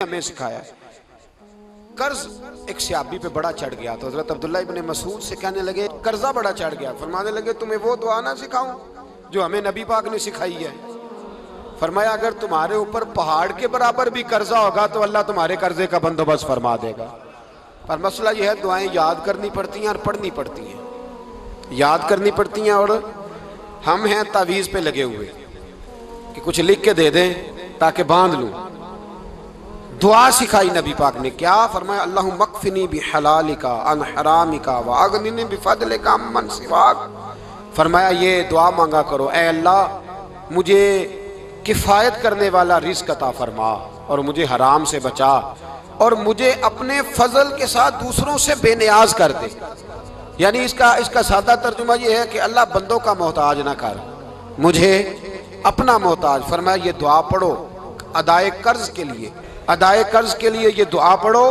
ہمیں سکھایا ہے۔ قرض ایک صحابی پہ بڑا چڑھ گیا تو حضرت عبداللہ ابن مسعود سے کہنے لگے قرضہ بڑا چڑھ گیا، فرمانے لگے تمہیں وہ دعا نہ سکھاؤں جو ہمیں نبی پاک نے سکھائی ہے؟ فرمایا اگر تمہارے اوپر پہاڑ کے برابر بھی قرضہ ہوگا تو اللہ تمہارے قرضے کا بندوبست فرما دے گا۔ پر مسئلہ یہ ہے دعائیں یاد کرنی پڑتی ہیں اور پڑھنی پڑتی ہیں، یاد کرنی پڑتی ہیں، اور ہم ہیں تعویذ پہ لگے ہوئے کہ کچھ لکھ کے دے دیں تاکہ باندھ لوں۔ دعا سکھائی نبی پاک نے، کیا فرمایا؟ اللہم اکفنی بحلالک عن حرامک واغننی بفضلک عمن سواک۔ فرمایا یہ دعا مانگا کرو، اے اللہ مجھے کفایت کرنے والا رزق عطا فرما اور مجھے حرام سے بچا، اور مجھے اپنے فضل کے ساتھ دوسروں سے بے نیاز کر دے۔ یعنی اس کا سادہ ترجمہ یہ ہے کہ اللہ بندوں کا محتاج نہ کر، مجھے اپنا محتاج۔ فرمایا یہ دعا پڑھو ادائے قرض کے لیے، ادائے قرض کے لیے یہ دعا پڑھو،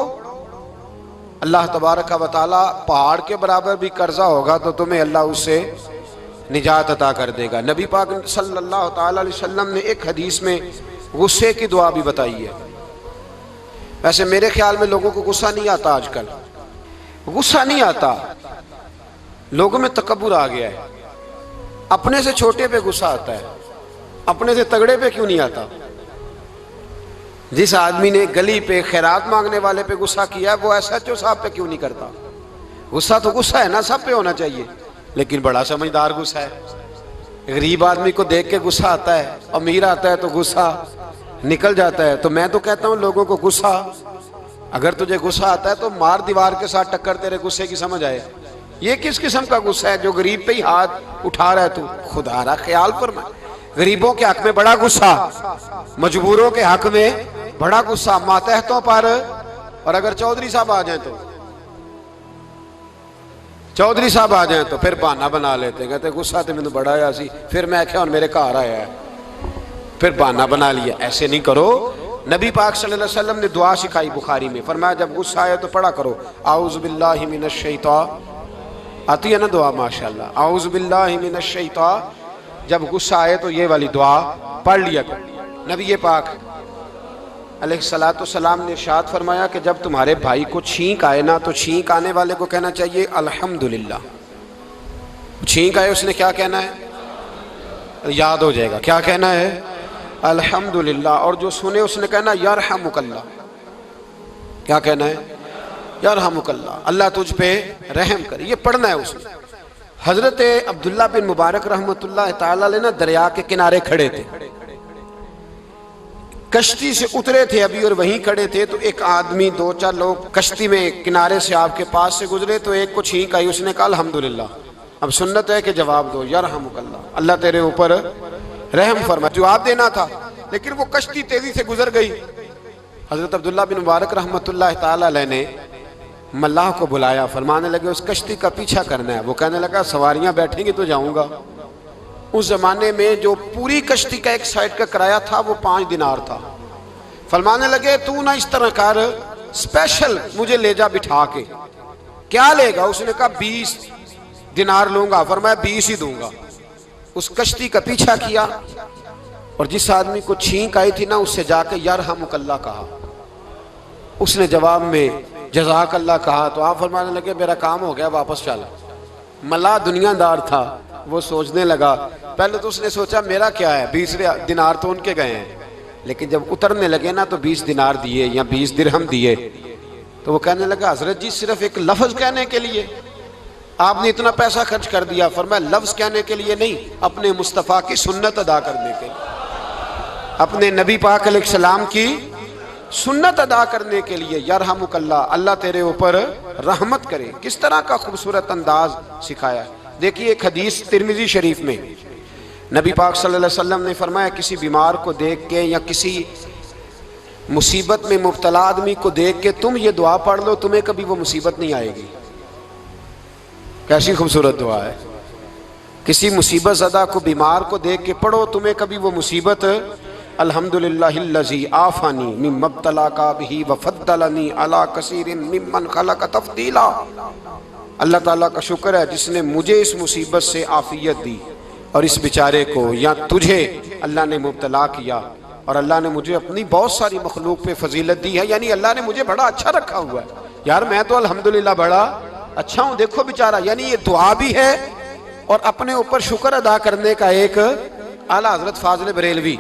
اللہ تبارک و تعالی پہاڑ کے برابر بھی قرضہ ہوگا تو تمہیں اللہ اس سے نجات عطا کر دے گا۔ نبی پاک صلی اللہ تعالی علیہ وسلم نے ایک حدیث میں غصے کی دعا بھی بتائی ہے۔ ویسے میرے خیال میں لوگوں کو غصہ نہیں آتا، آج کل غصہ نہیں آتا، لوگوں میں تکبر آ گیا ہے، اپنے سے چھوٹے پہ غصہ آتا ہے، اپنے سے تگڑے پہ کیوں نہیں آتا؟ جس آدمی نے گلی پہ خیرات مانگنے والے پہ غصہ کیا ہے وہ ایس ایچ او صاحب پہ کیوں نہیں کرتا؟ غصہ تو غصہ ہے نا، سب پہ ہونا چاہیے، لیکن بڑا سمجھدار غصہ ہے۔ غریب آدمی کو دیکھ کے غصہ آتا ہے، امیر آتا ہے تو غصہ نکل جاتا ہے۔ تو میں تو کہتا ہوں لوگوں کو غصہ، اگر تجھے غصہ آتا ہے تو مار دیوار کے ساتھ ٹکر تیرے غصے کی سمجھ آئے۔ یہ کس قسم کا غصہ ہے جو غریب پہ ہی ہاتھ اٹھا رہا ہے؟ تو خدا را خیال فرمائے، غریبوں کے حق میں بڑا غصہ، مجبوروں کے حق میں بڑا غصہ، ماتحتوں پر، اور اگر چودھری صاحب آ جائیں تو چودھری صاحب آ جائیں تو پھر بہانہ بنا لیتے ہیں، کہتے غصہ تو مجھے بڑا آیا سی، پھر میں کیا اور میرے گھر آیا ہے، پھر بہانہ بنا لیا۔ ایسے نہیں کرو۔ نبی پاک صلی اللہ علیہ وسلم نے دعا سکھائی بخاری میں، فرمایا جب غصہ آئے تو پڑھا کرو اعوذ باللہ من الشیطان، آتی ہے نا دعا ماشاءاللہ، اعوذ باللہ من الشیطان، جب غصہ آئے تو یہ والی دعا پڑھ لیا کرو۔ نبی پاک علیہ السلام نے ارشاد فرمایا کہ جب تمہارے بھائی کو چھینک آئے نا تو چھینک آنے والے کو کہنا چاہیے الحمدللہ۔ چھینک آئے اس نے کیا کہنا ہے؟ یاد ہو جائے گا، کیا کہنا ہے؟ الحمدللہ۔ اور جو سنے اس نے کہنا یرحمک اللہ، کیا کہنا ہے؟ یرحمک اللہ، اللہ تجھ پہ رحم کرے، یہ پڑھنا ہے اس نے۔ حضرت عبداللہ بن مبارک رحمۃ اللہ تعالی علیہ نا دریا کے کنارے کھڑے تھے، کشتی سے اترے تھے ابھی اور وہیں کھڑے تھے، تو ایک آدمی، دو چار لوگ کشتی میں کنارے سے آپ کے پاس سے گزرے تو ایک کو چھینک آئی، اس نے کہا الحمدللہ۔ اب سنت ہے کہ جواب دو یرحمک اللہ، اللہ تیرے اوپر رحم فرما، جواب دینا تھا، لیکن وہ کشتی تیزی سے گزر گئی۔ حضرت عبداللہ بن مبارک رحمۃ اللہ تعالی علیہ نے ملاح کو بلایا، فرمانے لگے اس کشتی کا پیچھا کرنا ہے۔ وہ کہنے لگا سواریاں بیٹھیں گی تو جاؤں گا۔ اس زمانے میں جو پوری کشتی کا ایک سائیڈ کا کرایہ تھا وہ 5 دینار تھا۔ فرمانے لگے تو نہ اس طرح کر، اسپیشل مجھے لے جا بٹھا کے۔ کیا لے گا؟ اس نے کہا 20 دینار لوں گا۔ فرمایا 20 ہی دوں گا۔ اس کشتی کا پیچھا کیا اور جس آدمی کو چھینک آئی تھی نا اس سے جا کے یرحمک اللہ کہا، اس نے جواب میں جزاک اللہ کہا، تو آپ فرمانے لگے میرا کام ہو گیا، واپس چلا۔ ملا دنیا دار تھا، وہ سوچنے لگا، پہلے تو اس نے سوچا میرا کیا ہے، 20 دینار تو ان کے گئے ہیں، لیکن جب اترنے لگے نا تو 20 دینار دیے یا 20 درہم دیے، تو وہ کہنے لگا حضرت جی صرف ایک لفظ کہنے کے لیے آپ نے اتنا پیسہ خرچ کر دیا؟ فرمایا لفظ کہنے کے لیے نہیں، اپنے مصطفیٰ کی سنت ادا کرنے کے لیے، اپنے نبی پاک علیہ السلام کی سنت ادا کرنے کے لیے۔ یرحمک اللہ، اللہ تیرے اوپر رحمت کرے۔ کس طرح کا خوبصورت انداز سکھایا ہے۔ دیکھیے ایک حدیث ترمذی شریف میں نبی پاک صلی اللہ علیہ وسلم نے فرمایا کسی بیمار کو دیکھ کے یا کسی مصیبت میں مبتلا آدمی کو دیکھ کے تم یہ دعا پڑھ لو، تمہیں کبھی وہ مصیبت نہیں آئے گی۔ کیسی خوبصورت دعا ہے۔ کسی مصیبت زدہ کو بیمار کو دیکھ کے پڑھو، تمہیں کبھی وہ مصیبت، الحمدللہ الذی عافانی مما ابتلاک بہ وفضلنی علی کثیر ممن خلق تفضیلا۔ اللہ تعالیٰ کا شکر ہے جس نے مجھے اس مصیبت سے عافیت دی اور اس بیچارے کو یا تجھے اللہ نے مبتلا کیا اور اللہ نے مجھے اپنی بہت ساری مخلوق پہ فضیلت دی ہے، یعنی اللہ نے مجھے بڑا اچھا رکھا ہوا ہے یار، میں تو الحمدللہ بڑا اچھا ہوں، دیکھو بیچارہ۔ یعنی یہ دعا بھی ہے اور اپنے اوپر شکر ادا کرنے کا ایک۔ اعلیٰ حضرت فاضل بریلوی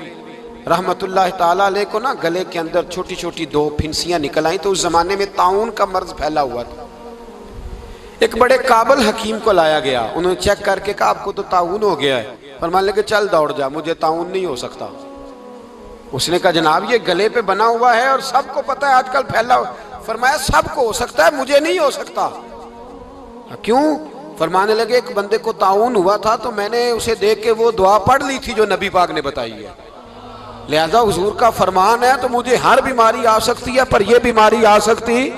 رحمت اللہ تعالیٰ علیہ کو نا گلے کے اندر چھوٹی چھوٹی 2 پھنسیاں نکل آئیں، تو اس زمانے میں طاعون کا مرض پھیلا ہوا تھا۔ ایک بڑے قابل حکیم کو لایا گیا، انہوں نے چیک کر کے کہا آپ کو تو طاعون ہو گیا ہے، فرمانے لگے چل دوڑ جا، مجھے طاعون نہیں ہو سکتا۔ اس نے کہا جناب یہ گلے پہ بنا ہوا ہے اور سب کو پتہ ہے آج کل پھیلا ہوا۔ فرمایا سب کو ہو سکتا ہے، مجھے نہیں ہو سکتا۔ کیوں؟ فرمانے لگے ایک بندے کو طاعون ہوا تھا تو میں نے اسے دیکھ کے وہ دعا پڑھ لی تھی جو نبی پاک نے بتائی ہے، لہذا حضور کا فرمان ہے تو مجھے ہر بیماری آ سکتی ہے پر یہ بیماری آ سکتی۔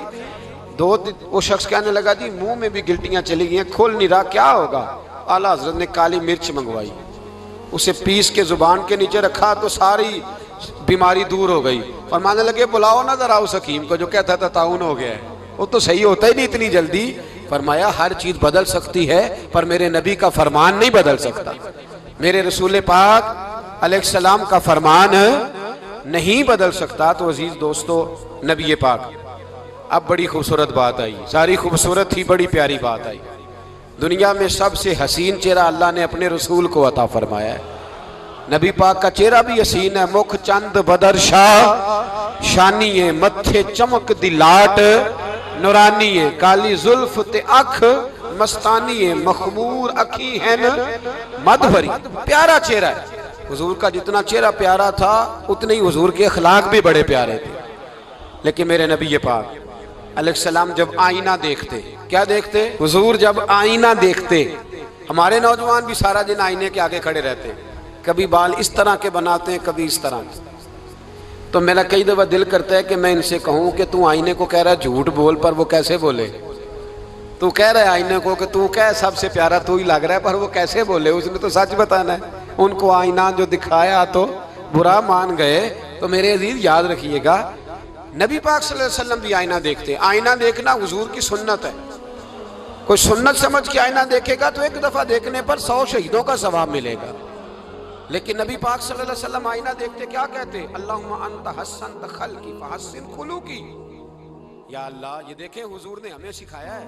وہ شخص کہنے لگا جی منہ میں بھی گلٹیاں چلی گئی ہیں، کھول نہیں رہا، کیا ہوگا؟ اعلیٰ حضرت نے کالی مرچ منگوائی، اسے پیس کے زبان کے نیچے رکھا تو ساری بیماری دور ہو گئی۔ فرمانے لگے بلاؤ نہ ذرا اس حکیم کو جو کہتا تھا طاعون ہو گیا ہے، وہ تو صحیح ہوتا ہی نہیں اتنی جلدی۔ فرمایا ہر چیز بدل سکتی ہے پر میرے نبی کا فرمان نہیں بدل سکتا، میرے رسول پاک علیہ السلام کا فرمان نہیں بدل سکتا۔ تو عزیز دوستو نبی پاک، اب بڑی خوبصورت بات آئی، ساری خوبصورت تھی، بڑی پیاری بات آئی۔ دنیا میں سب سے حسین چہرہ اللہ نے اپنے رسول کو عطا فرمایا ہے۔ نبی پاک کا چہرہ بھی حسین ہے، مکھ چند بدر شاہ شانی ہے، متھے چمک دی لاٹ نورانی ہے، کالی زلف تے اکھ مستانی ہے، مخمور اکھی ہیں مد بھری۔ پیارا چہرہ ہے حضور کا، جتنا چہرہ پیارا تھا اتنے ہی حضور کے اخلاق بھی بڑے پیارے تھے۔ لیکن میرے نبی پاک علیہ السلام جب آئینہ دیکھتے، کیا دیکھتے؟ حضور جب آئینہ دیکھتے، ہمارے نوجوان بھی سارا دن آئینے کے آگے کھڑے رہتے، کبھی بال اس طرح کے بناتے ہیں کبھی اس طرح، تو میرا کئی دفعہ دل کرتا ہے کہ میں ان سے کہوں کہ تو آئینے کو کہہ رہا ہے جھوٹ بول، پر وہ کیسے بولے؟ تو کہہ رہا ہے آئینے کو کہ تو کہہ سب سے پیارا تو ہی لگ رہا ہے، پر وہ کیسے بولے؟ اس نے تو سچ بتانا ہے۔ ان کو آئینہ جو دکھایا تو برا مان گئے۔ تو میرے عزیز یاد رکھیے گا نبی پاک صلی اللہ علیہ وسلم بھی آئینہ دیکھتے، آئینہ دیکھنا حضور کی سنت ہے۔ کوئی سنت سمجھ کے آئینہ دیکھے گا تو ایک دفعہ دیکھنے پر 100 شہیدوں کا ثواب ملے گا۔ لیکن نبی پاک صلی اللہ علیہ وسلم آئینہ دیکھتے کیا کہتے؟ اللہم انت حسنت خلقی فحسن خلوقی۔ یا اللہ، یہ دیکھیں حضور نے ہمیں سکھایا ہے